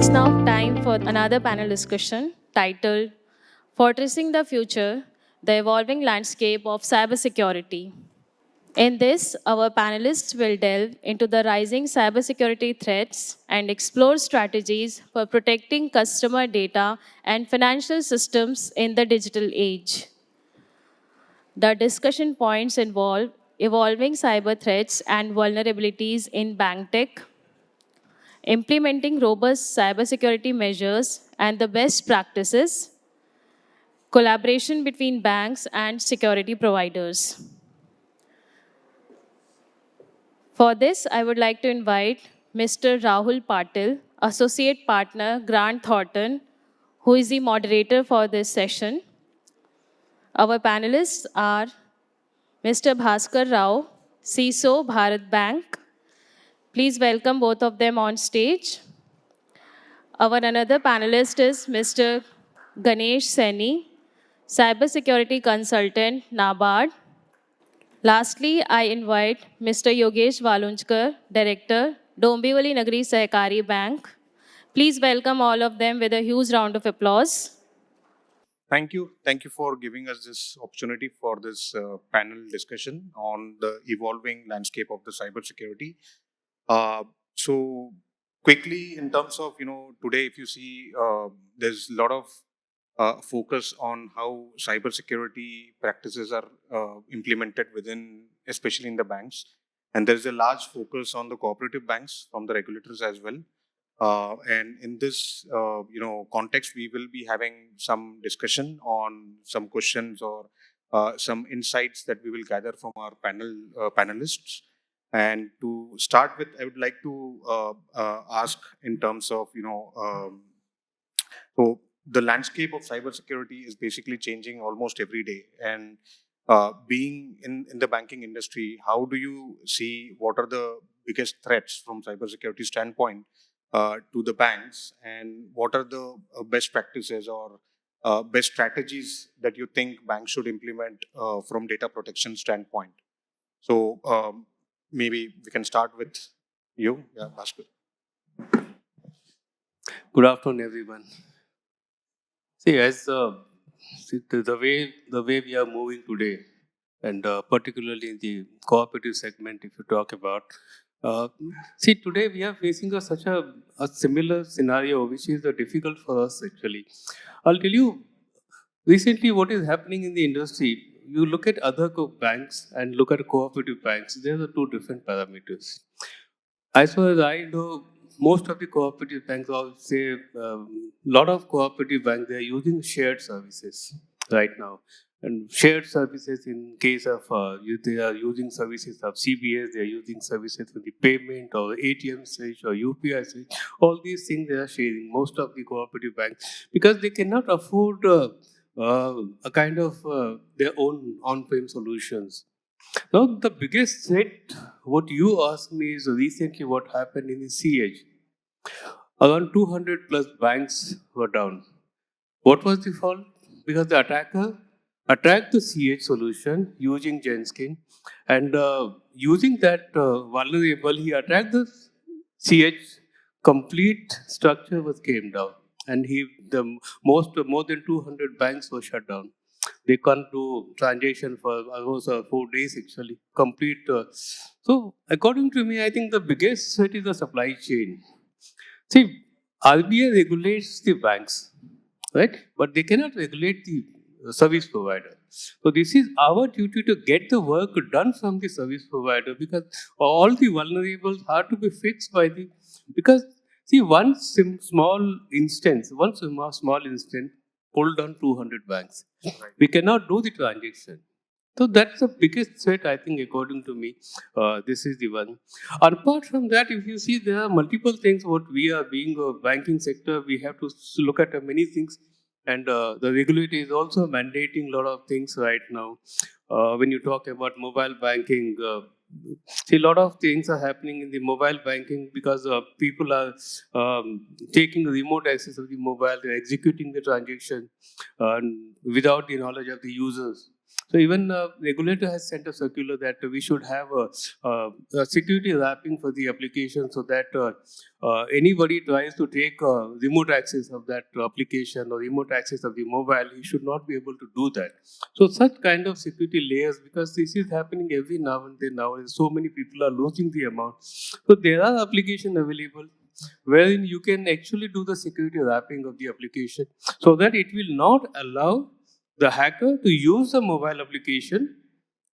It's now time for another panel discussion titled Fortressing the Future, the Evolving Landscape of Cybersecurity. In this, our panelists will delve into the rising cybersecurity threats and explore strategies for protecting customer data and financial systems in the digital age. The discussion points involve evolving cyber threats and vulnerabilities in bank tech, implementing robust cybersecurity measures and the best practices, collaboration between banks and security providers. For this, I would like to invite Mr. Rahul Patil, Associate Partner, Grant Thornton, who is the moderator for this session. Our panelists are Mr. Bhaskar Rao, CISO, Bharat Bank. Please welcome both of them on stage. Our another panelist is Mr. Ganesh Saini, Cybersecurity Consultant, NABARD. Lastly, I invite Mr. Yogesh Valunchkar, Director, Dombivali Nagari Sahakari Bank. Please welcome all of them with a huge round of applause. Thank you. Thank you for giving us this opportunity for this panel discussion on the evolving landscape of the cybersecurity. So quickly, in terms of, today, if you see, there's a lot of focus on how cybersecurity practices are implemented within, especially in the banks. And there's a large focus on the cooperative banks from the regulators as well. And in this, context, we will be having some discussion on some questions or some insights that we will gather from our panelists. And to start with, I would like to ask in terms of, so the landscape of cybersecurity is basically changing almost every day. And being in the banking industry, how do you see what are the biggest threats from cybersecurity standpoint to the banks, and what are the best practices or best strategies that you think banks should implement from data protection standpoint? So maybe we can start with you, Bhaskar. Good afternoon, everyone. See, as the way we are moving today, and particularly in the cooperative segment, if you talk about, see, today we are facing such a similar scenario, which is difficult for us actually. I'll tell you, recently what is happening in the industry. You look at other banks and look at cooperative banks. There are two different parameters. As far as I know, most of the cooperative banks, I would say, lot of cooperative banks, they are using shared services right now. And shared services in case of, they are using services of CBS, they are using services for the payment or ATM switch or UPI switch. All these things they are sharing, most of the cooperative banks, because they cannot afford a kind of their own on-prem solutions. Now, the biggest threat, what you asked me, is recently what happened in the CH. Around 200 plus banks were down. What was the fault? Because the attacker attacked the CH solution using Genskin, and using that vulnerable, he attacked the CH. Complete structure was came down, and more than 200 banks were shut down. They can't do transaction for almost 4 days actually. Complete. So according to me, I think the biggest threat is the supply chain. See, RBI regulates the banks, right? But they cannot regulate the service provider. So this is our duty to get the work done from the service provider, because all the vulnerables are to be fixed by the, because see, one small instance pulled down 200 banks. Right. We cannot do the transaction. So that's the biggest threat, I think, according to me. This is the one. Apart from that, if you see, there are multiple things. What we are being a banking sector, we have to look at many things. And the regulator is also mandating a lot of things right now. When you talk about mobile banking, see, a lot of things are happening in the mobile banking because people are taking remote access of the mobile, they're executing the transaction without the knowledge of the users. So even regulator has sent a circular that we should have a security wrapping for the application, so that anybody tries to take remote access of that application or remote access of the mobile, he should not be able to do that. So such kind of security layers, because this is happening every now and then nowadays, so many people are losing the amount. So there are applications available wherein you can actually do the security wrapping of the application, so that it will not allow the hacker to use the mobile application,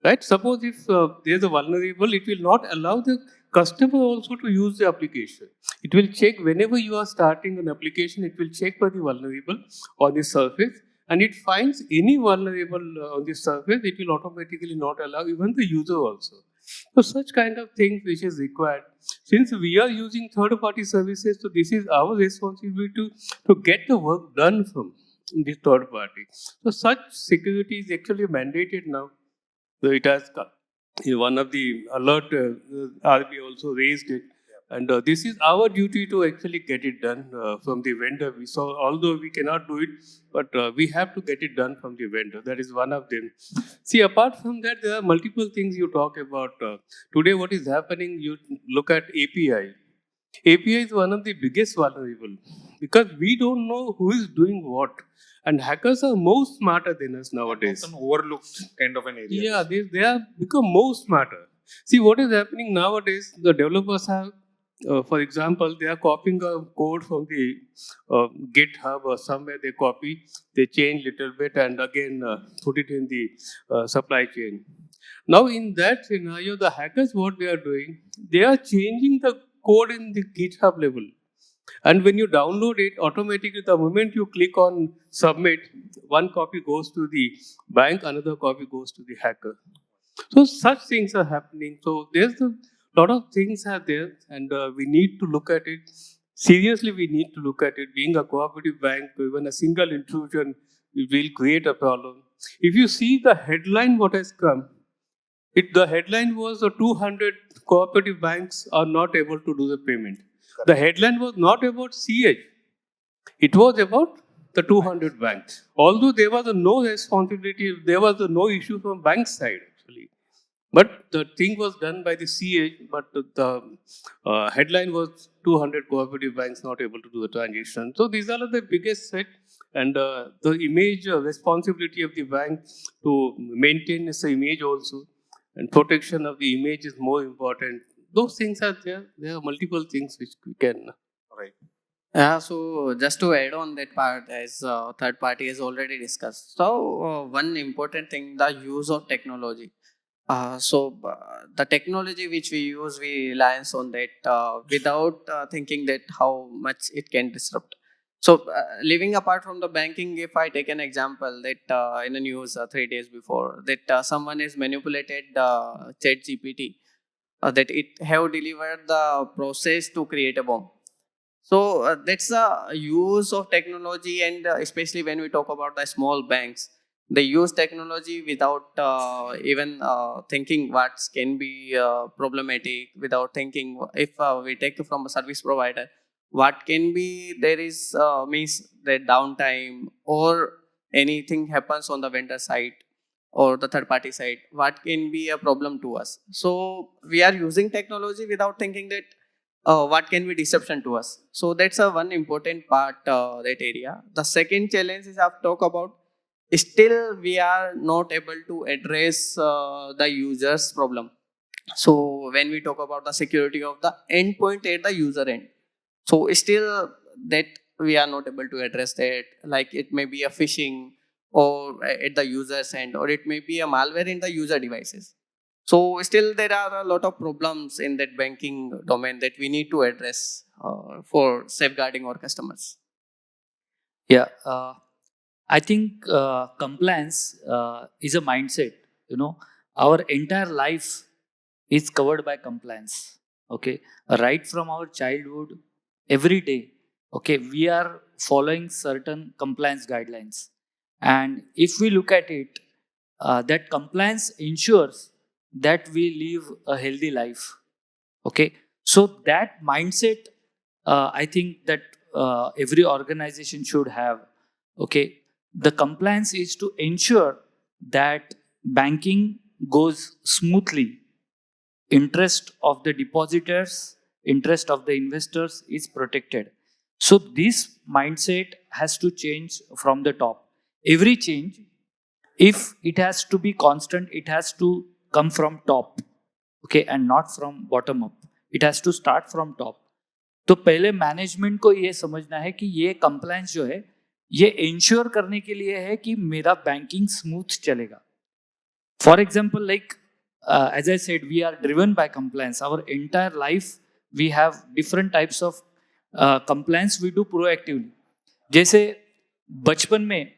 right? Suppose if there's a vulnerable, it will not allow the customer also to use the application. It will check whenever you are starting an application, it will check for the vulnerable on the surface, and it finds any vulnerable on the surface, it will automatically not allow even the user also. So such kind of things which is required. Since we are using third-party services, so this is our responsibility to get the work done from this third party. So such security is actually mandated now. So it has come. In one of the alert, RBI also raised it. And this is our duty to actually get it done from the vendor. So although we cannot do it, but we have to get it done from the vendor. That is one of them. See, apart from that, there are multiple things you talk about. Today, what is happening, you look at API. API is one of the biggest vulnerable, because we don't know who is doing what. And hackers are more smarter than us nowadays. Often overlooked kind of an area. Yeah, they have become more smarter. See, what is happening nowadays, the developers have, for example, they are copying a code from the GitHub or somewhere, they copy, they change little bit and again put it in the supply chain. Now in that scenario, the hackers, what they are doing, they are changing the code in the GitHub level. And when you download it, automatically the moment you click on submit, one copy goes to the bank, another copy goes to the hacker. So such things are happening. So there's a lot of things are there, and we need to look at it. Seriously, we need to look at it. Being a cooperative bank, even a single intrusion will create a problem. If you see the headline, what has come, the headline was 200 cooperative banks are not able to do the payment. The headline was not about CH. It was about the 200 banks. Although there was no responsibility, there was no issue from bank side actually. But the thing was done by the CH, but the headline was 200 cooperative banks not able to do the transaction. So these are the biggest threat, and the image responsibility of the bank to maintain its image also, and protection of the image is more important. Those things are there. There are multiple things which we can. Right. So just to add on that part, as third party has already discussed. So one important thing, the use of technology. The technology which we use, we reliance on that without thinking that how much it can disrupt. So leaving apart from the banking, if I take an example that in the news 3 days before that someone has manipulated Chat GPT, that it have delivered the process to create a bomb. So that's the use of technology, and especially when we talk about the small banks, they use technology without even thinking what can be problematic, without thinking if we take from a service provider, what can be there is means that downtime or anything happens on the vendor side or the third party side, what can be a problem to us. So we are using technology without thinking that what can be deception to us. So that's a one important part, that area. The second challenge is I've talked about, still we are not able to address the user's problem. So when we talk about the security of the endpoint at the user end, so still that we are not able to address that. Like it may be a phishing or at the user's end, or it may be a malware in the user devices. So still there are a lot of problems in that banking domain that we need to address for safeguarding our customers. Yeah, I think compliance is a mindset. Our entire life is covered by compliance. Okay, right from our childhood, every day. Okay, we are following certain compliance guidelines, and if we look at it, that compliance ensures that we live a healthy life. Okay, so that mindset, I think that every organization should have. Okay, the compliance is to ensure that banking goes smoothly, interest of the depositors, interest of the investors is protected. So this mindset has to change from the top. Every change, if it has to be constant, it has to come from top, okay, and not from bottom up. It has to start from top. तो पहले management को ये समझना है कि ये compliance जो है ये इंश्योर करने के लिए है कि मेरा बैंकिंग स्मूथ चलेगा. For example like as I said, we are driven by compliance. Our entire life, we have different types of compliance we do proactively. जैसे बचपन में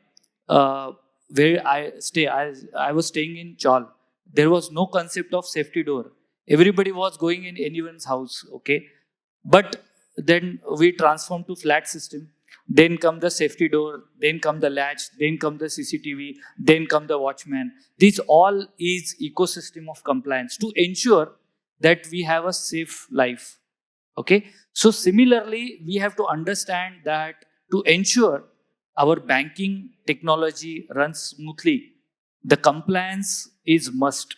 where I was staying in Chaul, there was no concept of safety door. Everybody was going in anyone's house, okay? But then we transformed to flat system. Then come the safety door, then come the latch, then come the CCTV, then come the watchman. This all is ecosystem of compliance to ensure that we have a safe life. Okay. So similarly, we have to understand that to ensure our banking technology runs smoothly, the compliance is must.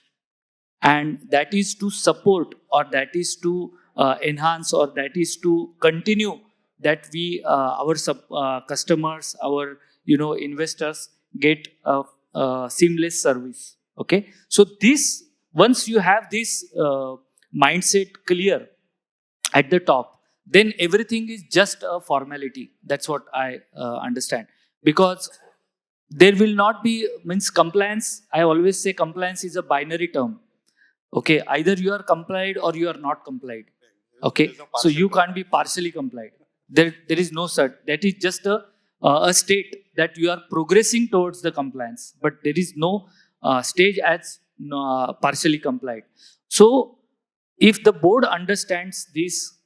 And that is to support, or that is to enhance, or that is to continue that we our customers, our investors get a seamless service. Okay, so this, once you have this mindset clear at the top, then everything is just a formality. That's what I understand, because there will not be, means compliance, I always say compliance is a binary term. Okay, either you are complied or you are not complied. Okay, so you can't be partially complied. There is no cert. That is just a state that you are progressing towards the compliance, but there is no stage as partially complied. So if the board understands this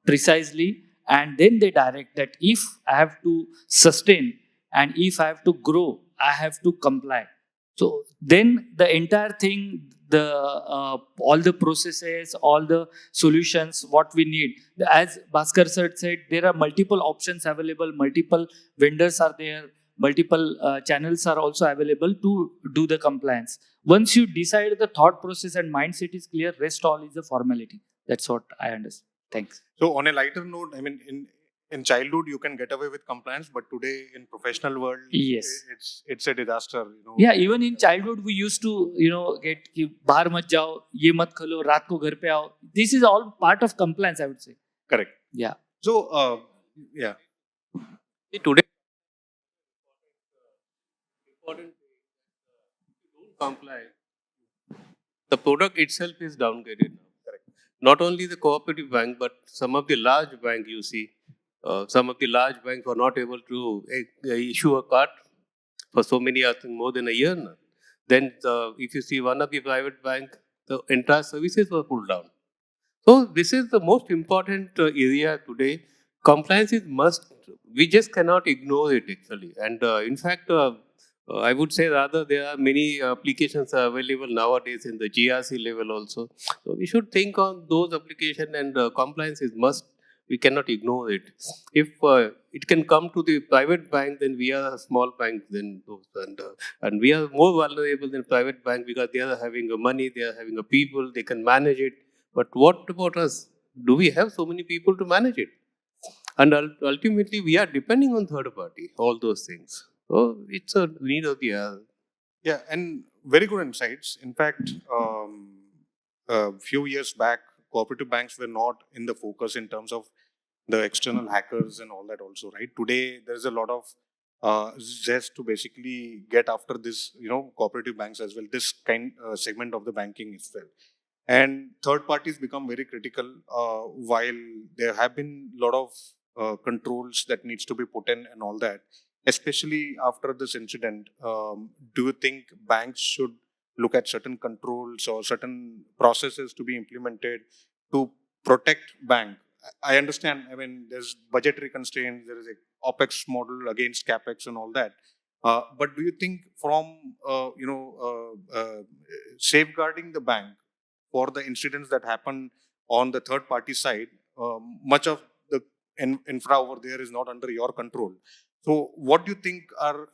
precisely, and then they direct that if I have to sustain and if I have to grow, I have to comply. So then the entire thing, the all the processes, all the solutions, what we need. As Bhaskar sir said, there are multiple options available, multiple vendors are there, multiple channels are also available to do the compliance. Once you decide the thought process and mindset is clear, rest all is a formality. That's what I understand. Thanks. So on a lighter note, I mean, in childhood you can get away with compliance, but today in professional world, Yes. it's a disaster. Yeah, even in childhood we used to get कि बाहर मत जाओ, ये मत खलो, रात को घर पे आओ. This is all part of compliance, I would say. Correct. Yeah. So yeah. Today, important don't comply. The product itself is downgraded now. Correct. Not only the cooperative bank, but some of the large bank you see, some of the large banks were not able to issue a card for so many, I think more than a year now. Then if you see one of the private bank, the entire services were pulled down. So this is the most important area today. Compliance is must. We just cannot ignore it actually. And in fact, I would say rather there are many applications are available nowadays in the GRC level also. So we should think on those applications, and compliance is must. We cannot ignore it. If it can come to the private bank, then we are a small bank. Then those, and we are more vulnerable than private bank because they are having a money, they are having a people, they can manage it. But what about us? Do we have so many people to manage it? And ultimately, we are depending on third party, all those things. So it's a need of the hour. Yeah, and very good insights. In fact, a few years back, cooperative banks were not in the focus in terms of the external hackers and all that also, right? Today, there's a lot of zest to basically get after this, cooperative banks as well, this kind segment of the banking itself. And third parties become very critical while there have been a lot of controls that needs to be put in and all that. Especially after this incident, do you think banks should look at certain controls or certain processes to be implemented to protect bank? I understand, I mean, there's budgetary constraints, there is a OPEX model against CAPEX and all that. But do you think from, safeguarding the bank for the incidents that happen on the third party side, much of the infra over there is not under your control. So what do you think are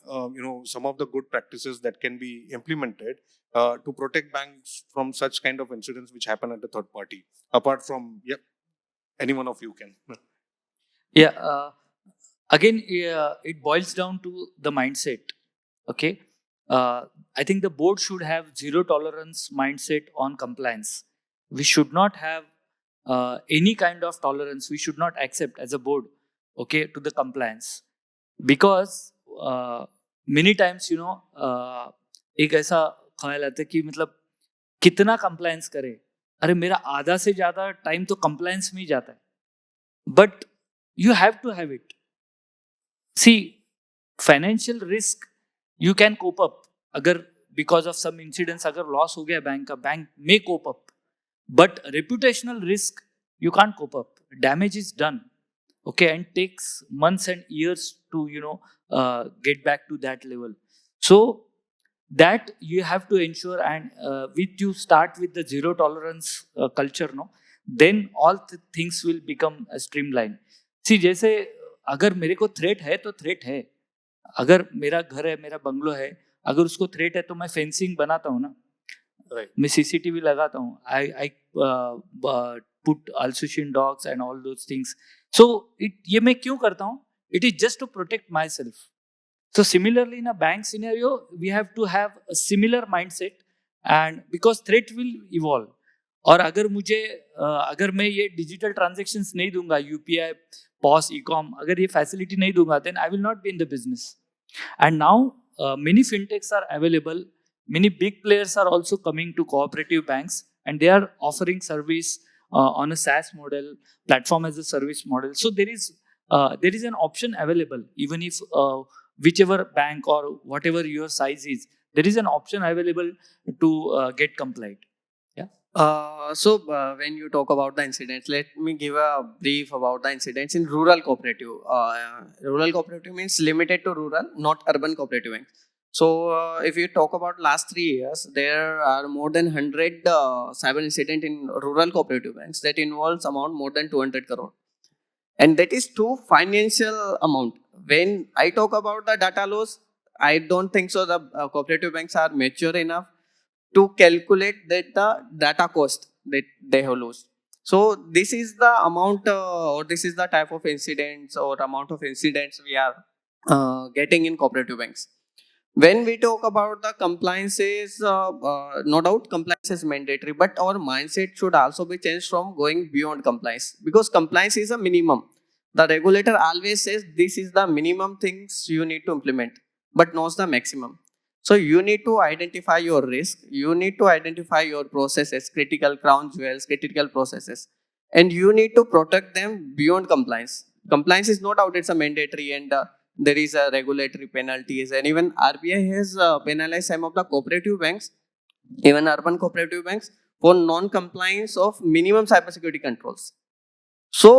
some of the good practices that can be implemented to protect banks from such kind of incidents which happen at the third party? Apart from, any one of you can. Yeah. Again, it boils down to the mindset. Okay. I think the board should have zero tolerance mindset on compliance. We should not have any kind of tolerance. We should not accept as a board, okay, to the compliance, because many times एक ऐसा ख्याल आता है कि मतलब कितना compliance करे, अरे मेरा आधा से ज्यादा टाइम तो कंप्लायंस में ही जाता है, but you have to have it. See financial risk you can cope up, अगर बिकॉज ऑफ सम इंसिडेंट्स अगर लॉस हो गया बैंक का, बैंक में cope up, but reputational risk you can't cope up. Damage is done, okay, and takes months and years to get back to that level. So that you have to ensure, and with you start with the zero tolerance culture, no, then all things will become streamlined. See, जैसे अगर मेरे को threat है तो threat है, अगर मेरा घर है, मेरा बंगलो है, अगर उसको थ्रेट है तो मैं फेंसिंग बनाता हूँ ना, मैं सीसीटीवी लगाता हूँ, आई put Alsatian dogs and all those things. So ये मैं क्यों करता हूँ? It is just to protect myself. So similarly in a bank scenario, we have to have a similar mindset, and because threat will evolve. और अगर मुझे अगर मैं ये डिजिटल ट्रांजेक्शन्स नहीं दूंगा, यूपीआई, पॉस, ई-कॉम, अगर ये फैसिलिटी नहीं दूंगा, then I will not be in the business. And now many fintechs are available. Many big players are also coming to cooperative banks, and they are offering service on a SaaS model, platform as a service model. So there is an option available, even if whichever bank or whatever your size is, there is an option available to get compliant. So when you talk about the incidents, let me give a brief about the incidents in rural cooperative. Rural cooperative means limited to rural, not urban cooperative banks. So if you talk about last 3 years, there are more than 100 cyber incident in rural cooperative banks that involves amount more than 200 crore. And that is too financial amount. When I talk about the data loss, I don't think so the cooperative banks are mature enough to calculate that the data cost that they have lost. So this is the amount or this is the type of incidents or amount of incidents we are getting in cooperative banks. When we talk about the compliances, no doubt compliance is mandatory, but our mindset should also be changed from going beyond compliance, because compliance is a minimum. The regulator always says this is the minimum things you need to implement, but not the maximum. So you need to identify your risk, you need to identify your processes, critical crown jewels, critical processes, and you need to protect them beyond compliance. Compliance is no doubt it's a mandatory, and there is a regulatory penalties, and even RBI has penalized some of the cooperative banks, even urban cooperative banks, for non-compliance of minimum cybersecurity controls. So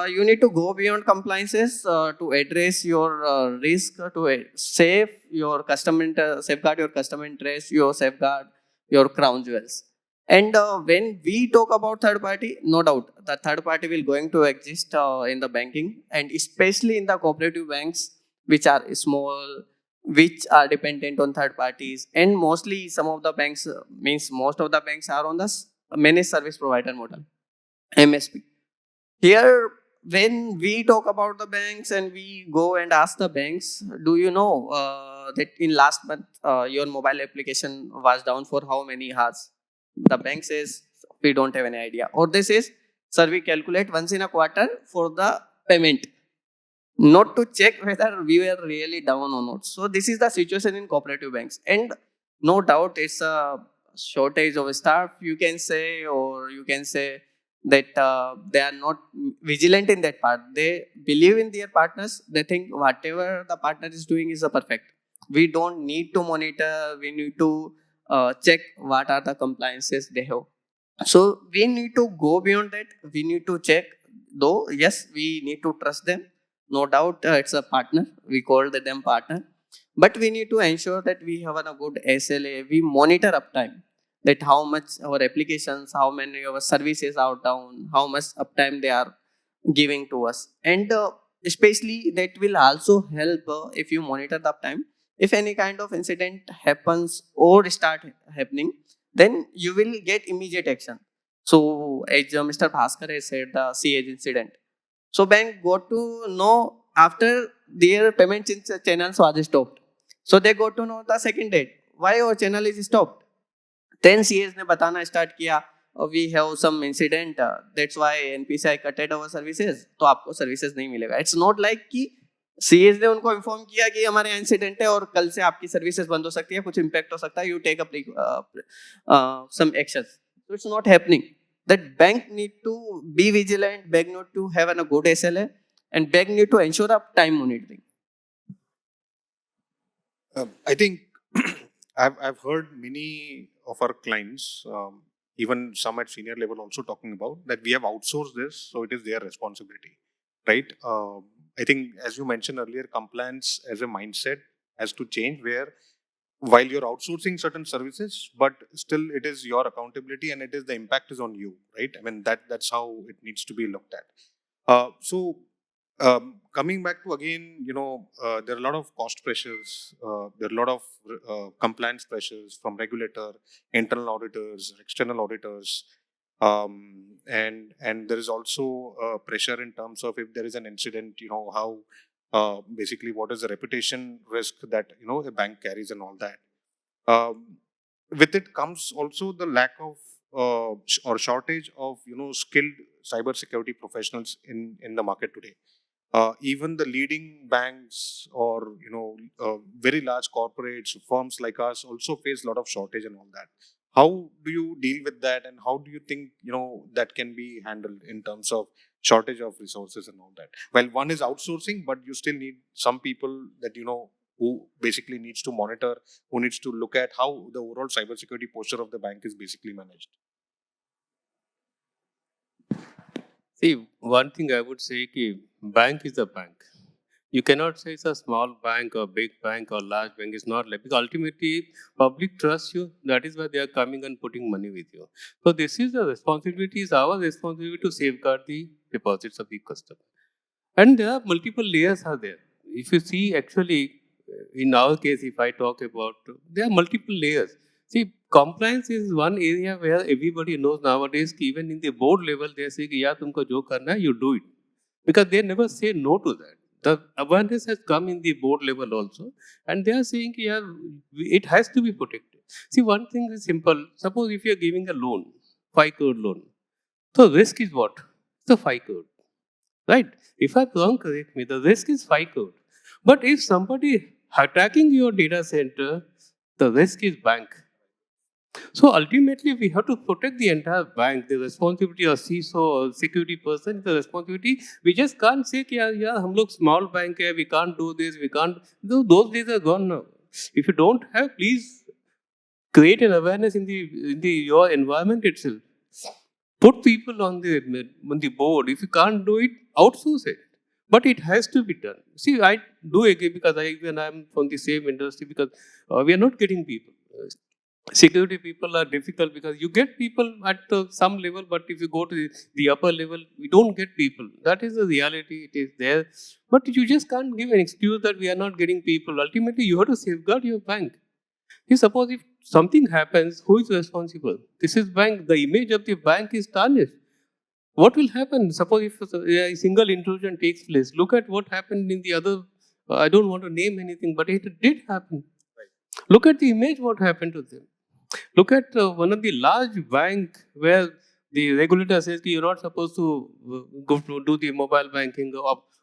you need to go beyond compliances to address your risk, to save your customer, safeguard your customer interest, your safeguard your crown jewels. And when we talk about third party, no doubt the third party will going to exist in the banking, and especially in the cooperative banks, which are small, which are dependent on third parties, and mostly some of the banks means most of the banks are on the managed service provider model, MSP. Here, when we talk about the banks and we go and ask the banks, do you know that in last month your mobile application was down for how many hours? The bank says we don't have any idea, or they says, sir, we calculate once in a quarter for the payment, not to check whether we were really down or not. So this is the situation in cooperative banks, and no doubt it's a shortage of staff, you can say, or you can say that they are not vigilant in that part. They believe in their partners. They think whatever the partner is doing is perfect. We don't need to monitor. We need to check what are the compliances they have. So we need to go beyond that. We need to check. Though yes, we need to trust them. No doubt, it's a partner. We call them partner. But we need to ensure that we have a good SLA. We monitor uptime, that how much our applications, how many of our services are down, how much uptime they are giving to us. And especially that will also help if you monitor the uptime. If any kind of incident happens or start happening, then you will get immediate action. So as Mr. Bhaskar has said, the CH incident. So bank got to know after their payment channels was stopped. So they got to know the second date. Why your channel is stopped? Then CS ने बताना start किया, we have some incident, that's why NPCI cutted our services, तो आपको services नहीं मिलेगा. It's not like कि CS ने उनको inform किया कि हमारे यहाँ incident है और कल से आपकी services बंद हो सकती है, कुछ impact हो सकता है, you take some actions. So it's not happening. That bank need to be vigilant, bank need to have a good SLA, and bank need to ensure uptime monitoring. I think I've heard many of our clients, even some at senior level, also talking about that we have outsourced this, so it is their responsibility, right? I think, as you mentioned earlier, compliance as a mindset has to change, where while you're outsourcing certain services, but still it is your accountability and it is the impact is on you, right? I mean that's how it needs to be looked at. Coming back to again, there are a lot of cost pressures, there are a lot of compliance pressures from regulator, internal auditors, external auditors, and there is also pressure in terms of if there is an incident, how basically what is the reputation risk that a bank carries and all that. With it comes also the lack of or shortage of skilled cybersecurity professionals in the market today. Even the leading banks or very large corporates, firms like us also face a lot of shortage and all that. How do you deal with that, and how do you think that can be handled in terms of shortage of resources and all that? Well, one is outsourcing, but you still need some people that who basically needs to monitor, who needs to look at how the overall cybersecurity posture of the bank is basically managed. See, one thing I would say is bank is a bank. You cannot say it's a small bank or big bank or large bank. It's not like, because ultimately public trusts you. That is why they are coming and putting money with you. So this is the responsibility, is our responsibility to safeguard the deposits of the customer. And there are multiple layers are there. If you see actually, in our case, if I talk about, there are multiple layers. See, compliance is one area where everybody knows nowadays, even in the board level, they say, yeah, tumko jo karna hai, you do it. Because they never say no to that. The awareness has come in the board level also. And they are saying, yeah, it has to be protected. See, one thing is simple. Suppose if you are giving a loan, 5 crore loan. So risk is what? It's a 5 crore. Right? If I'm wrong, correct me. The risk is 5 crore. But if somebody attacking your data center, the risk is bank. So ultimately, we have to protect the entire bank. The responsibility of CISO or security person is the responsibility. We just can't say, yeah, hum log small bank hai, we can't do this, we can't. Those days are gone now. If you don't have, please create an awareness in your environment itself. Put people on the board. If you can't do it, outsource it. But it has to be done. See, I do agree, because even I'm from the same industry, because we are not getting people. Security people are difficult because you get people at some level, but if you go to the upper level, we don't get people. That is the reality. It is there. But you just can't give an excuse that we are not getting people. Ultimately, you have to safeguard your bank. You suppose if something happens, who is responsible? This is bank. The image of the bank is tarnished. What will happen? Suppose if a single intrusion takes place. Look at what happened in the other. I don't want to name anything, but it did happen. Right. Look at the image. What happened to them? Look at one of the large bank where the regulator says you're not supposed to go to do the mobile banking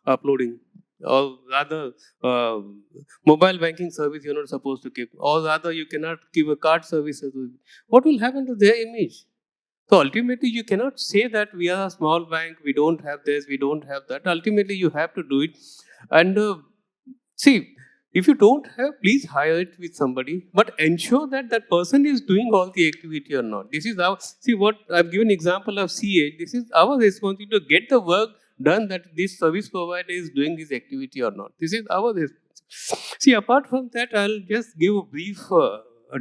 uploading, or rather mobile banking service you're not supposed to give, or rather you cannot give a card service. What will happen to their image? So ultimately, you cannot say that we are a small bank, we don't have this, we don't have that. Ultimately, you have to do it. And see, if you don't have, please hire it with somebody, but ensure that that person is doing all the activity or not. This is our, see what I've given example of CA. This is our responsibility to get the work done, that this service provider is doing this activity or not. This is our responsibility. See, apart from that, I'll just give a brief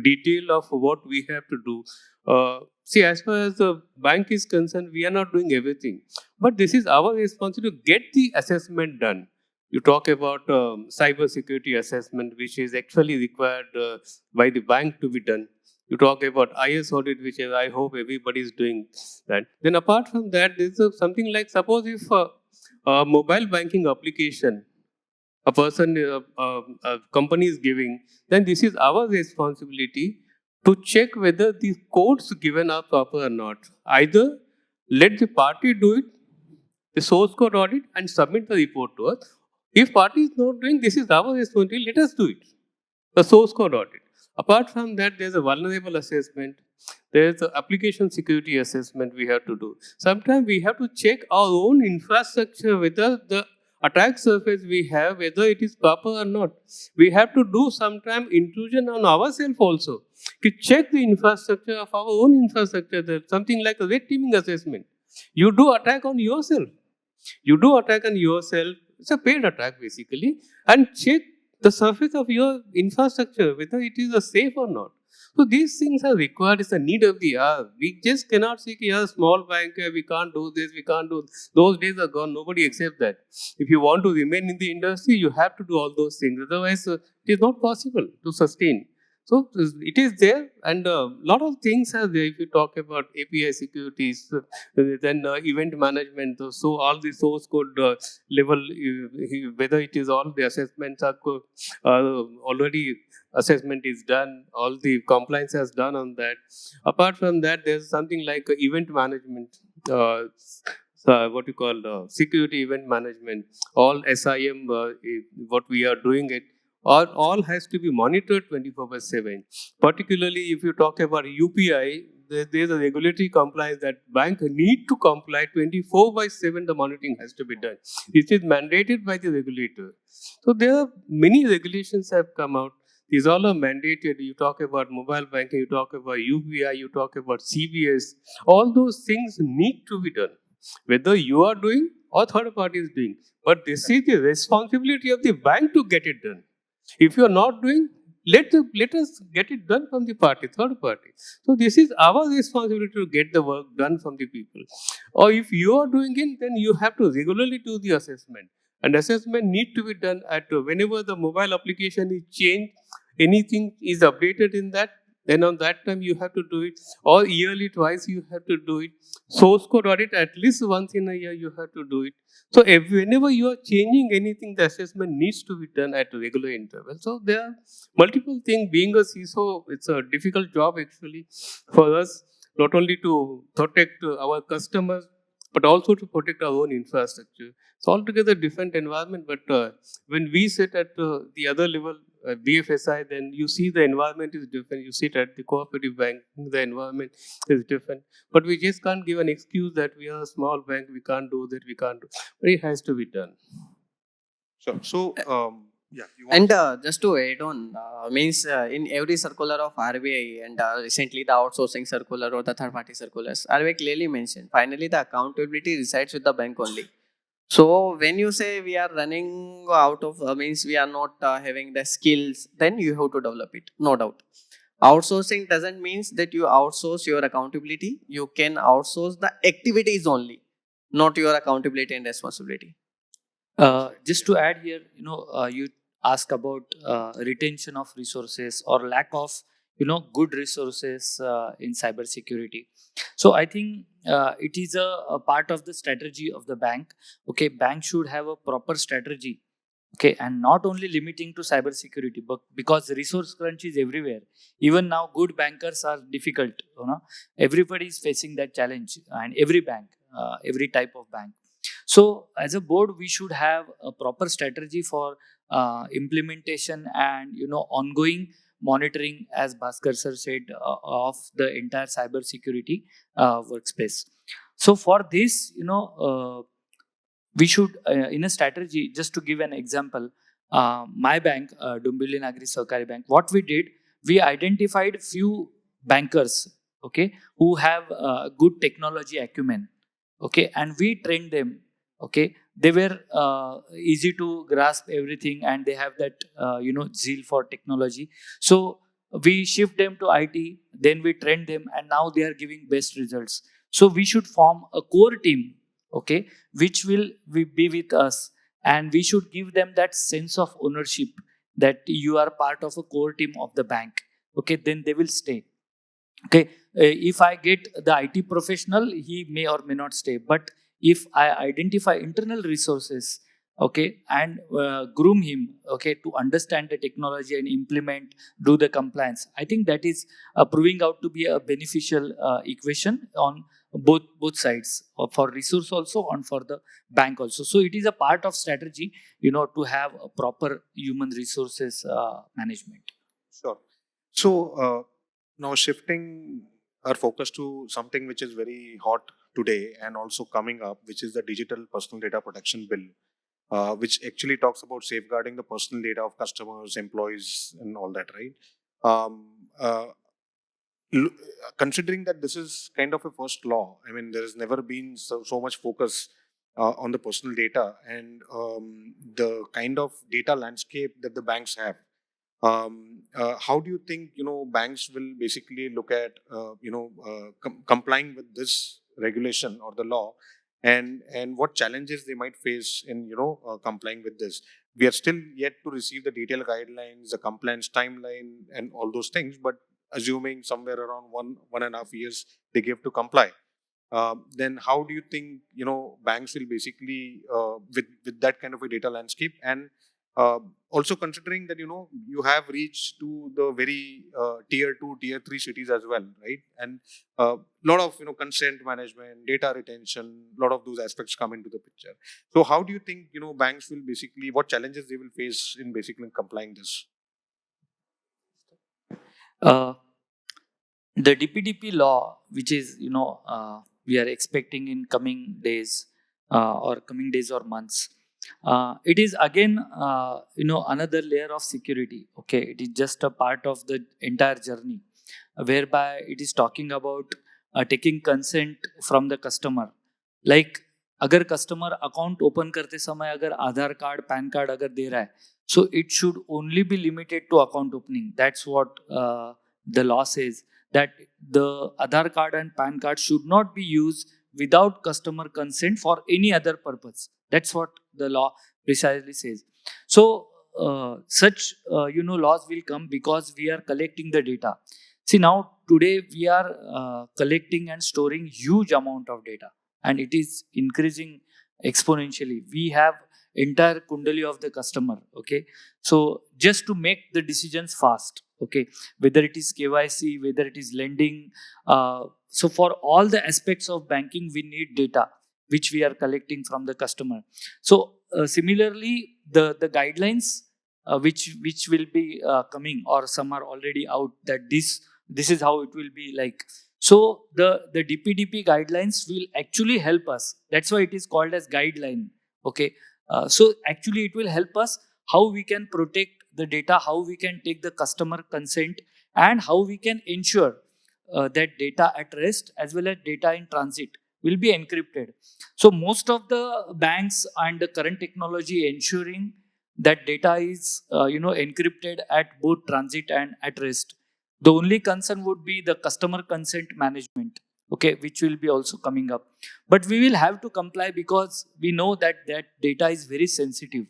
detail of what we have to do. see, as far as the bank is concerned, we are not doing everything. But this is our responsibility to get the assessment done. You talk about cybersecurity assessment, which is actually required by the bank to be done. You talk about IS audit, which I hope everybody is doing that. Then apart from that, there is something like, suppose if a mobile banking application a person, a company is giving, then this is our responsibility to check whether the codes given are proper or not. Either let the party do it, the source code audit, and submit the report to us. If party is not doing, this is our responsibility, let us do it. The source code audit. Apart from that, there's a vulnerable assessment. There's an application security assessment we have to do. Sometimes we have to check our own infrastructure, whether the attack surface we have, whether it is proper or not. We have to do sometimes intrusion on ourselves also. To check the infrastructure of our own infrastructure. There's something like a red teaming assessment. You do attack on yourself. You do attack on yourself. It's a paid attack basically. And check the surface of your infrastructure, whether it is safe or not. So these things are required, it's a need of the hour. We just cannot say, yeah, small bank, we can't do this, we can't do this. Those days are gone, nobody accepts that. If you want to remain in the industry, you have to do all those things. Otherwise, it is not possible to sustain. So it is there, and a lot of things are there. If you talk about API securities, then event management, so all the source code level, whether it is all the assessments are already assessment is done, all the compliance has done on that. Apart from that, there's something like event management. What you call security event management, all SIM, what we are doing it, all has to be monitored 24/7. Particularly if you talk about UPI, there's a regulatory compliance that bank need to comply 24/7. The monitoring has to be done. It is mandated by the regulator. So there are many regulations have come out. These all are mandated. You talk about mobile banking, you talk about UPI, you talk about CBS. All those things need to be done, whether you are doing or third party is doing. But this is the responsibility of the bank to get it done. If you are not doing, let us get it done from the party, third party. So this is our responsibility to get the work done from the people. Or if you are doing it, then you have to regularly do the assessment. And assessment need to be done at whenever the mobile application is changed, anything is updated in that, then on that time you have to do it. Or yearly twice you have to do it. Source code audit at least once in a year you have to do it. So whenever you are changing anything, the assessment needs to be done at a regular interval. So there are multiple things. Being a CISO, it's a difficult job actually for us, not only to protect our customers, but also to protect our own infrastructure. It's altogether different environment, but when we sit at the other level, BFSI, then you see the environment is different. You sit at the cooperative bank, the environment is different. But we just can't give an excuse that we are a small bank, we can't do that, we can't do. But it has to be done. Sure. So, yeah. And just to add on, means in every circular of RBI and recently the outsourcing circular or the third party circulars, RBI clearly mentioned, finally the accountability resides with the bank only. So when you say we are running out of, means we are not having the skills, then you have to develop it, no doubt. Outsourcing doesn't mean that you outsource your accountability. You can outsource the activities only, not your accountability and responsibility. Just to add here, you ask about retention of resources or lack of, good resources in cybersecurity. So I think it is a part of the strategy of the bank. Okay, bank should have a proper strategy. Okay, and not only limiting to cybersecurity, but because resource crunch is everywhere. Even now, good bankers are difficult. Everybody is facing that challenge, and every bank, every type of bank. So, as a board, we should have a proper strategy for implementation and ongoing monitoring, as Bhaskar sir said, of the entire cybersecurity workspace. So, for this, we should, in a strategy, just to give an example, my bank, Dumbili Nagri Sahakari Bank, what we did, we identified few bankers, okay, who have good technology acumen, okay, and we trained them. Okay, they were easy to grasp everything, and they have that zeal for technology. So we shift them to IT, then we train them, and now they are giving best results. So we should form a core team, okay, which will be with us, and we should give them that sense of ownership that you are part of a core team of the bank. Okay, then they will stay. Okay, if I get the IT professional, he may or may not stay, but if I identify internal resources, okay, and groom him, okay, to understand the technology and implement, do the compliance, I think that is proving out to be a beneficial equation on both sides, for resource also and for the bank also. So it is a part of strategy, to have a proper human resources management. Sure. So now shifting our focus to something which is very hot today and also coming up, which is the Digital Personal Data Protection Bill, which actually talks about safeguarding the personal data of customers, employees, and all that, right? Um, uh, l- Considering that this is kind of a first law, I mean, there has never been so much focus on the personal data and the kind of data landscape that the banks have. How do you think banks will basically look at complying with this regulation or the law, and what challenges they might face in complying with this? We are still yet to receive the detailed guidelines, the compliance timeline, and all those things. But assuming somewhere around 1.5 years they give to comply, then how do you think banks will basically with that kind of a data landscape, and also considering that you have reached to the very tier 2 tier 3 cities as well, right? And a lot of consent management, data retention, a lot of those aspects come into the picture. So how do you think banks will basically, what challenges they will face in basically complying this? uh, the DPDP law, which is we are expecting in coming days, or months, it is again another layer of security. Okay, it is just a part of the entire journey, whereby it is talking about taking consent from the customer. Like, अगर customer account open करते समय अगर आधार card pan card अगर दे रहा है, so it should only be limited to account opening. That's what the law says, that the Aadhaar card and PAN card should not be used without customer consent for any other purpose. That's what the law precisely says. So such laws will come because we are collecting the data. See, now today we are collecting and storing huge amount of data, and it is increasing exponentially. We have entire kundali of the customer. Okay, so just to make the decisions fast, okay, whether it is KYC, whether it is lending, so for all the aspects of banking we need data which we are collecting from the customer. So similarly, the guidelines which will be coming, or some are already out, that this is how it will be like. So the DPDP guidelines will actually help us. That's why it is called as guideline. Okay, so actually it will help us how we can protect the data, how we can take the customer consent, and how we can ensure that data at rest as well as data in transit will be encrypted. So most of the banks and the current technology ensuring that data is encrypted at both transit and at rest. The only concern would be the customer consent management, okay, which will be also coming up. But we will have to comply because we know that that data is very sensitive.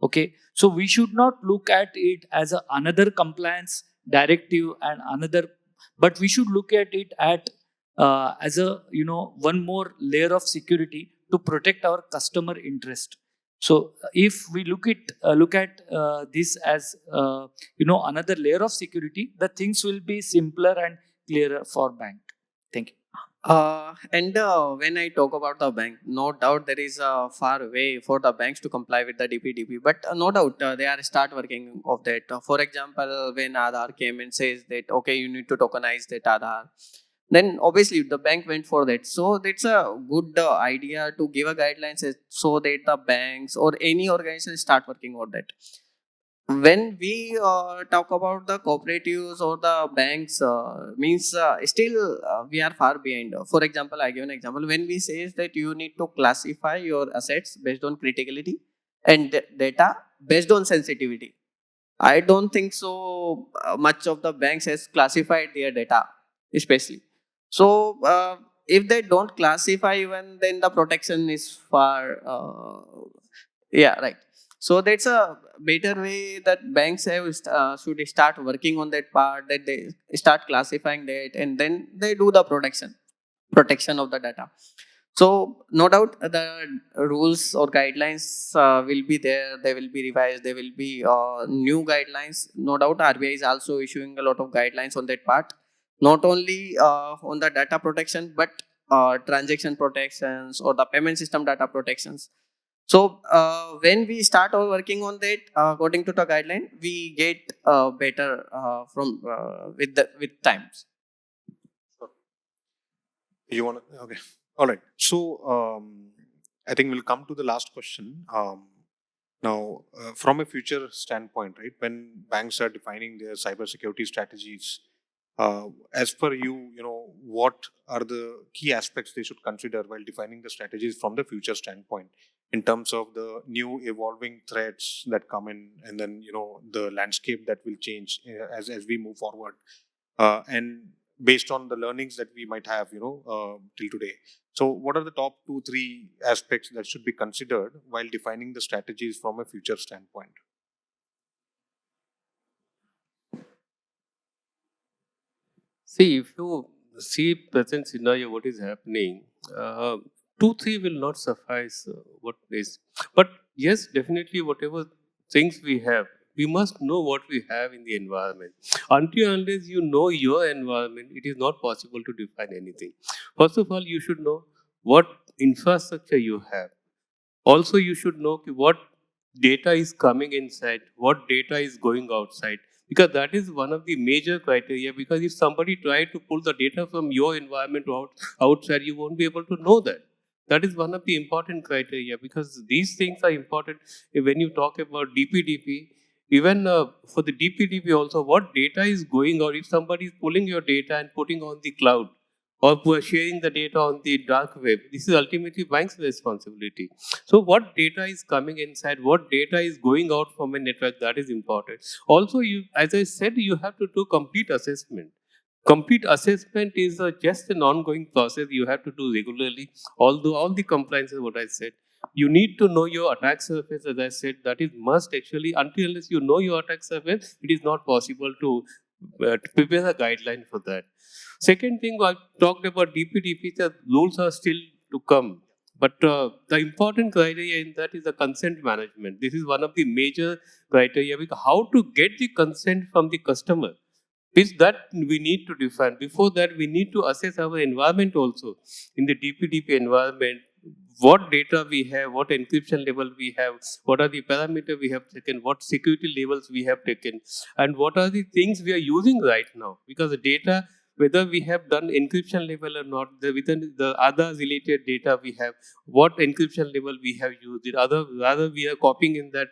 Okay, so we should not look at it as another compliance directive and another, but we should look at it as a one more layer of security to protect our customer interest. So if we look at this as another layer of security, the things will be simpler and clearer for bank. Thank you. And when I talk about the bank, no doubt there is a far way for the banks to comply with the DPDP, but no doubt they are start working of that. For example, when Aadhaar came and says that okay, you need to tokenize that Aadhaar, then obviously the bank went for that. So that's a good idea to give a guidelines so that the banks or any organization start working on that. When we talk about the cooperatives or the banks, means still we are far behind. For example, I give an example. When we say that you need to classify your assets based on criticality and data based on sensitivity. I don't think so much of the banks has classified their data, especially. So if they don't classify even, then the protection is far. Yeah, right. So that's a better way that banks have should start working on that part. That they start classifying that, and then they do the protection of the data. So no doubt the rules or guidelines will be there. They will be revised. There will be new guidelines. No doubt RBI is also issuing a lot of guidelines on that part. Not only on the data protection, but transaction protections or the payment system data protections. So when we start working on that, according to the guideline, we get better from with times. You want to? Okay. All right. So I think we'll come to the last question. Now, from a future standpoint, right, when banks are defining their cybersecurity strategies, as per you, what are the key aspects they should consider while defining the strategies from the future standpoint in terms of the new evolving threats that come in, and then the landscape that will change as we move forward, and based on the learnings that we might have, till today. So, what are the top 2, 3 aspects that should be considered while defining the strategies from a future standpoint? See, if you see present scenario, what is happening, uh, 2, 3 will not suffice. What is, but yes, definitely, whatever things we have, we must know what we have in the environment. Until unless you know your environment, it is not possible to define anything. First of all, you should know what infrastructure you have. Also, you should know what data is coming inside, what data is going outside, because that is one of the major criteria. Because if somebody try to pull the data from your environment outside, you won't be able to know that. That is one of the important criteria, because these things are important when you talk about DPDP. Even for the DPDP also, what data is going out, if somebody is pulling your data and putting on the cloud, or sharing the data on the dark web, this is ultimately bank's responsibility. So what data is coming inside, what data is going out from a network, that is important. Also, you, as I said, you have to do complete assessment. Complete assessment is just an ongoing process you have to do regularly. Although all the compliance is what I said. You need to know your attack surface, as I said, that is must actually. Until unless you know your attack surface, it is not possible to prepare a guideline for that. Second thing, I talked about DPDP, the rules are still to come. But the important criteria in that is the consent management. This is one of the major criteria, because how to get the consent from the customer is that we need to define. Before that, we need to assess our environment also. In the DPDP environment, what data we have, what encryption level we have, what are the parameters we have taken, what security levels we have taken, and what are the things we are using right now. Because the data, whether we have done encryption level or not, within the other related data we have, what encryption level we have used, it other rather we are copying in that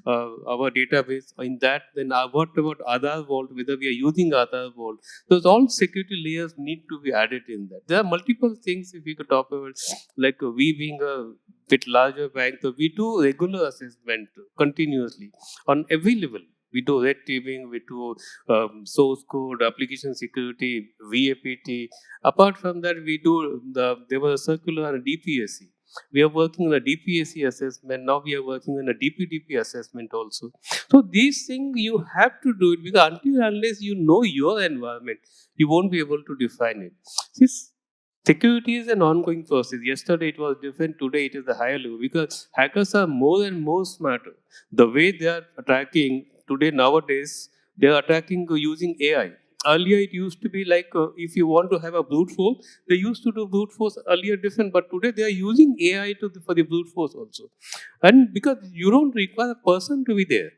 our database in that, then what about Aadhaar Vault, whether we are using Aadhaar Vault. Those all security layers need to be added in that. There are multiple things if we could talk about, like we being a bit larger bank, so we do regular assessment continuously on every level. We do red teaming, we do source code, application security, VAPT. Apart from that, we do there was a circular on DPSC. We are working on a DPSC assessment. Now we are working on a DPDP assessment also. So these things you have to do it, because until unless you know your environment, you won't be able to define it. This security is an ongoing process. Yesterday it was different. Today it is the higher level, because hackers are more and more smarter. The way they are attacking today nowadays, they are attacking using AI. Earlier it used to be like if you want to have a brute force, they used to do brute force earlier different, but today they are using AI for the brute force also. And because you don't require a person to be there,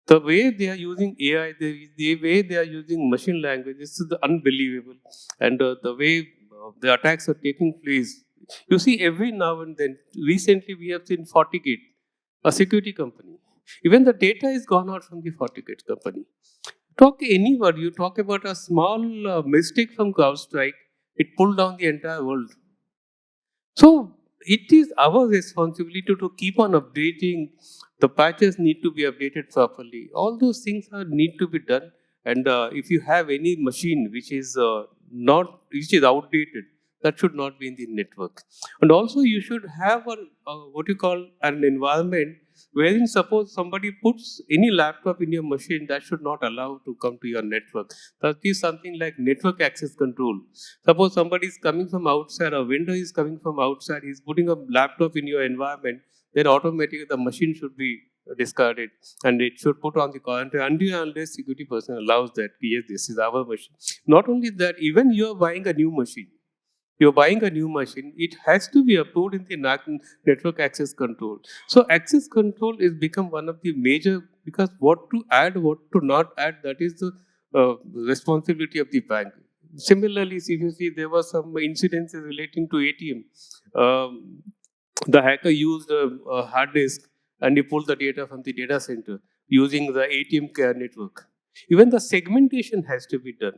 the way they are using AI, the way they are using machine language, this is unbelievable. And the way the attacks are taking place, you see every now and then. Recently, we have seen FortiGate, a security company. Even the data is gone out from the FortiGate company. Talk to anyone, you talk about a small mistake from CrowdStrike, it pulled down the entire world. So it is our responsibility to keep on updating. The patches need to be updated properly. All those things need to be done. And if you have any machine which is which is outdated, that should not be in the network. And also you should have what you call an environment wherein suppose somebody puts any laptop in your machine, that should not allow to come to your network. That is something like network access control. Suppose somebody is coming from outside, a vendor is coming from outside, he's putting a laptop in your environment, then automatically the machine should be discarded and it should put on the quarantine until unless security person allows that, yes, this is our machine. Not only that, even you are buying a new machine, it has to be approved in the network access control. So access control is become one of the major, because what to add, what to not add, that is the responsibility of the bank. Similarly, if you see, there were some incidences relating to ATM. The hacker used a hard disk and he pulled the data from the data center using the ATM care network. Even the segmentation has to be done.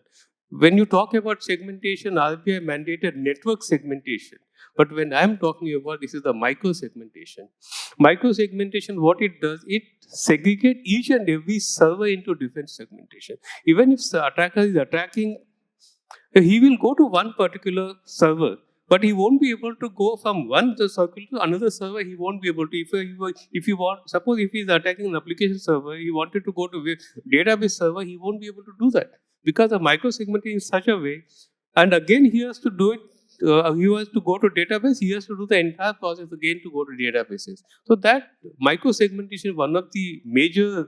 When you talk about segmentation, RBI mandated network segmentation. But when I'm talking about, this is the micro segmentation. Micro segmentation, what it does, it segregate each and every server into different segmentation. Even if the attacker is attacking, he will go to one particular server, but he won't be able to go from one circle to another server. He won't be able to. If you want, suppose if he is attacking an application server, he wanted to go to a database server, he won't be able to do that because the micro segmentation is such a way. And again, he has to do it. He has to go to database. He has to do the entire process again to go to databases. So that micro segmentation is one of the major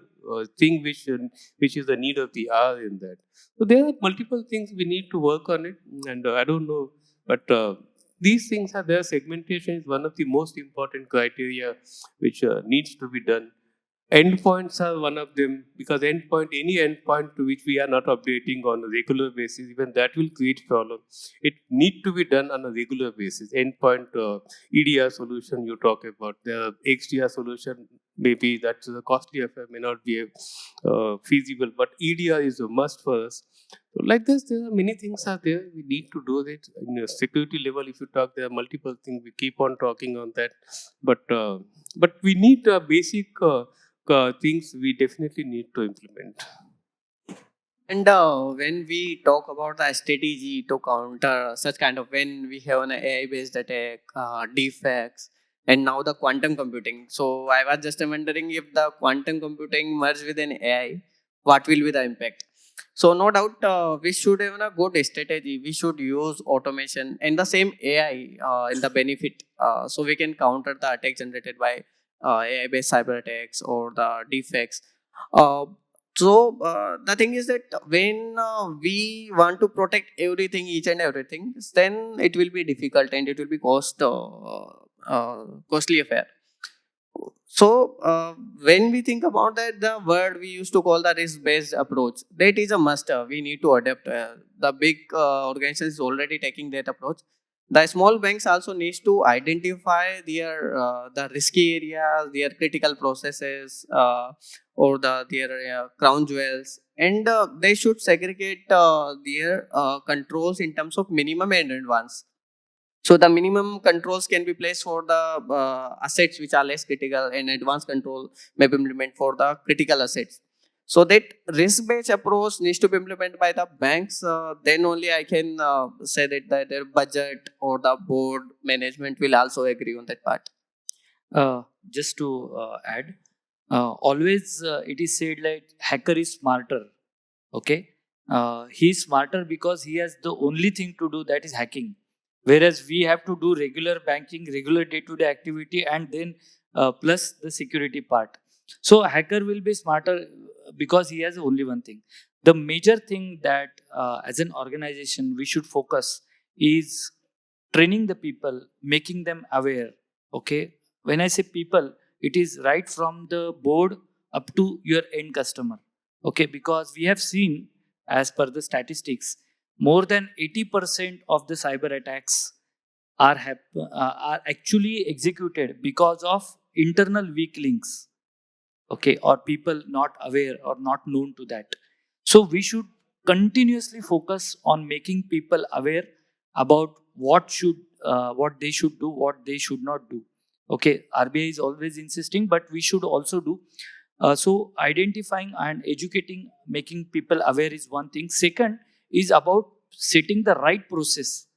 thing which is the need of the hour in that. So there are multiple things we need to work on it, and I don't know, but these things are there. Segmentation is one of the most important criteria which needs to be done. Endpoints are one of them, because any endpoint to which we are not updating on a regular basis, even that will create problem. It need to be done on a regular basis. Endpoint EDR solution you talk about, the XDR solution, maybe that's a costly affair, may not be feasible, but EDR is a must for us. So like this, there are many things are there. We need to do it. In a security level, if you talk, there are multiple things. We keep on talking on that, but we need basic things we definitely need to implement. And when we talk about the strategy to counter such kind of, when we have an AI-based attack, defects, and now the quantum computing. So I was just wondering, if the quantum computing merge with an AI, what will be the impact? So no doubt, we should have a good strategy. We should use automation and the same AI in the benefit, so we can counter the attack generated by AI-based cyber attacks or the defects. Uh, the thing is that when we want to protect everything, each and everything, then it will be difficult and it will be costly affair. So when we think about that, the word we used to call the risk-based approach, that is a must. We need to adapt. The big organizations already taking that approach. The small banks also needs to identify their the risky areas, their critical processes, or their crown jewels, and they should segregate their controls in terms of minimum and advanced. So the minimum controls can be placed for the assets which are less critical, and advanced control may be implemented for the critical assets. So that risk-based approach needs to be implemented by the banks. Then only I can say that their budget or the board management will also agree on that part. Just to add, always it is said like hacker is smarter. Okay, he is smarter because he has the only thing to do, that is hacking. Whereas we have to do regular banking, regular day-to-day activity, and then plus the security part. So hacker will be smarter because he has only one thing. The major thing that as an organization we should focus is training the people, making them aware. Okay, when I say people, it is right from the board up to your end customer. Okay, because we have seen, as per the statistics, more than 80% of the cyber attacks are actually executed because of internal weak links. Okay, or people not aware or not known to that. So we should continuously focus on making people aware about what should what they should do, what they should not do. Okay, RBI is always insisting, but we should also do. So identifying and educating, making people aware is one thing. Second is about setting the right process.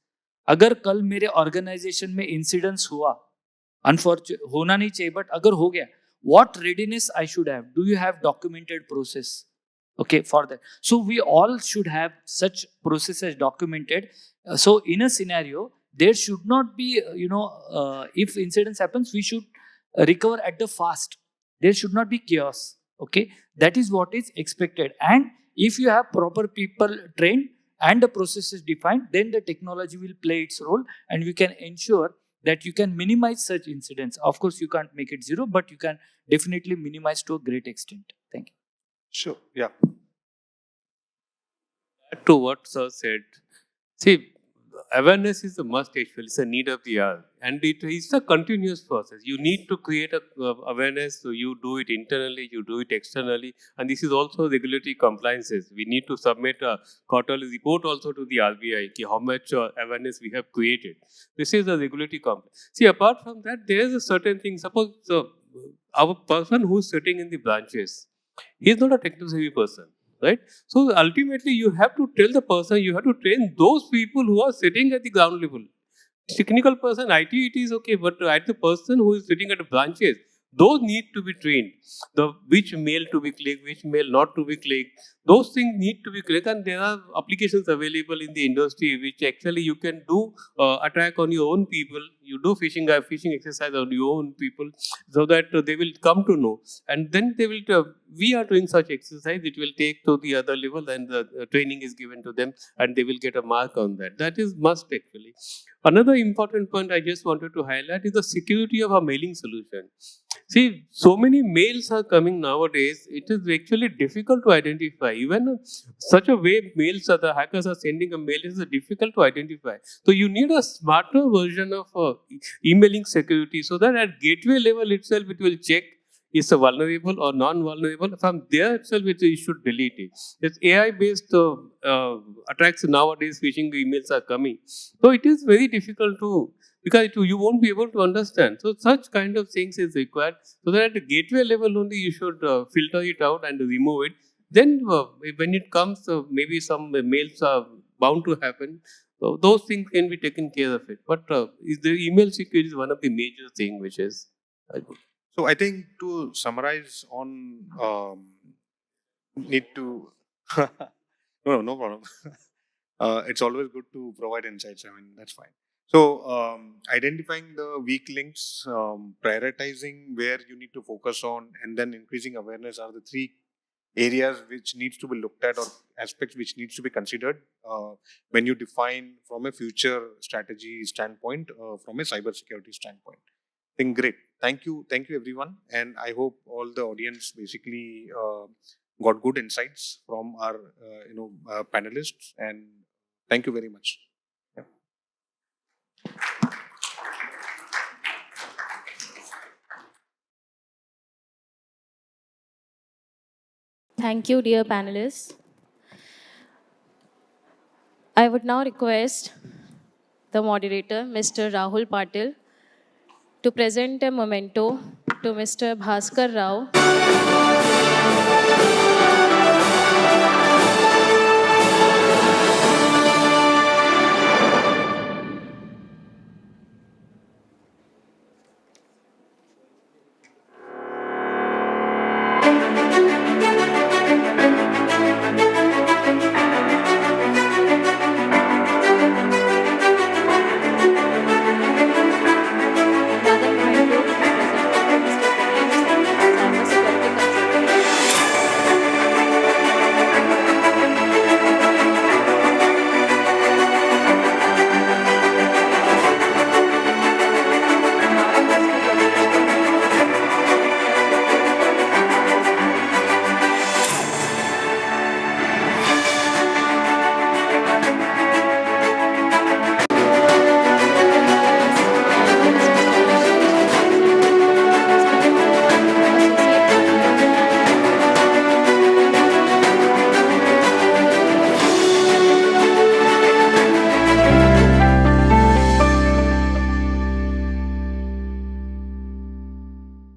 अगर कल मेरे organisation में incidence हुआ, unfortunate होना नहीं चाहिए, but अगर हो गया, what readiness I should have? Do you have documented process? Okay, for that. So we all should have such processes documented. So in a scenario, there should not be, if incidents happens, we should recover at the fast. There should not be chaos. Okay, that is what is expected. And if you have proper people trained and the process is defined, then the technology will play its role, and we can ensure that you can minimize such incidents. Of course, you can't make it zero, but you can definitely minimize to a great extent. Thank you. Sure. Yeah. To what sir said, see, awareness is a must actually, it's a need of the hour, and it is a continuous process. You need to create a awareness, so you do it internally, you do it externally, and this is also regulatory compliances. We need to submit a quarterly report also to the RBI, how much awareness we have created. This is a regulatory compliance. See, apart from that, there is a certain thing. Suppose our person who is sitting in the branches, he is not a technical savvy person. Right? So ultimately, you have to tell the person, you have to train those people who are sitting at the ground level. Technical person, IT, it is okay, but at the person who is sitting at the branches, those need to be trained. The which mail to be clicked, which mail not to be clicked, those things need to be clicked, and there are applications available in the industry which actually you can do attack on your own people. You do phishing exercise on your own people, so that they will come to know, and then they will. We are doing such exercise. It will take to the other level, and the training is given to them, and they will get a mark on that. That is must actually. Another important point I just wanted to highlight is the security of our mailing solution. See, so many mails are coming nowadays, it is actually difficult to identify. Even such a way mails are, the hackers are sending a mail, is difficult to identify. So you need a smarter version of emailing security, so that at gateway level itself it will check is vulnerable or non-vulnerable. From there itself it should delete it. It's AI-based attacks nowadays, phishing emails are coming. So it is very difficult to, because you won't be able to understand. So such kind of things is required, so that at the gateway level only you should filter it out and remove it. Then when it comes, maybe some mails are bound to happen. So those things can be taken care of it. But is the email security is one of the major thing which is. So I think to summarize on, need to no problem. It's always good to provide insights. I mean, that's fine. So identifying the weak links, prioritizing where you need to focus on, and then increasing awareness are the three areas which needs to be looked at, or aspects which needs to be considered when you define from a future strategy standpoint, from a cybersecurity standpoint. I think great. Thank you everyone, and I hope all the audience basically got good insights from our panelists, and thank you very much. Yeah. Thank you, dear panelists. I would now request the moderator, Mr. Rahul Patil, to present a memento to Mr. Bhaskar Rao.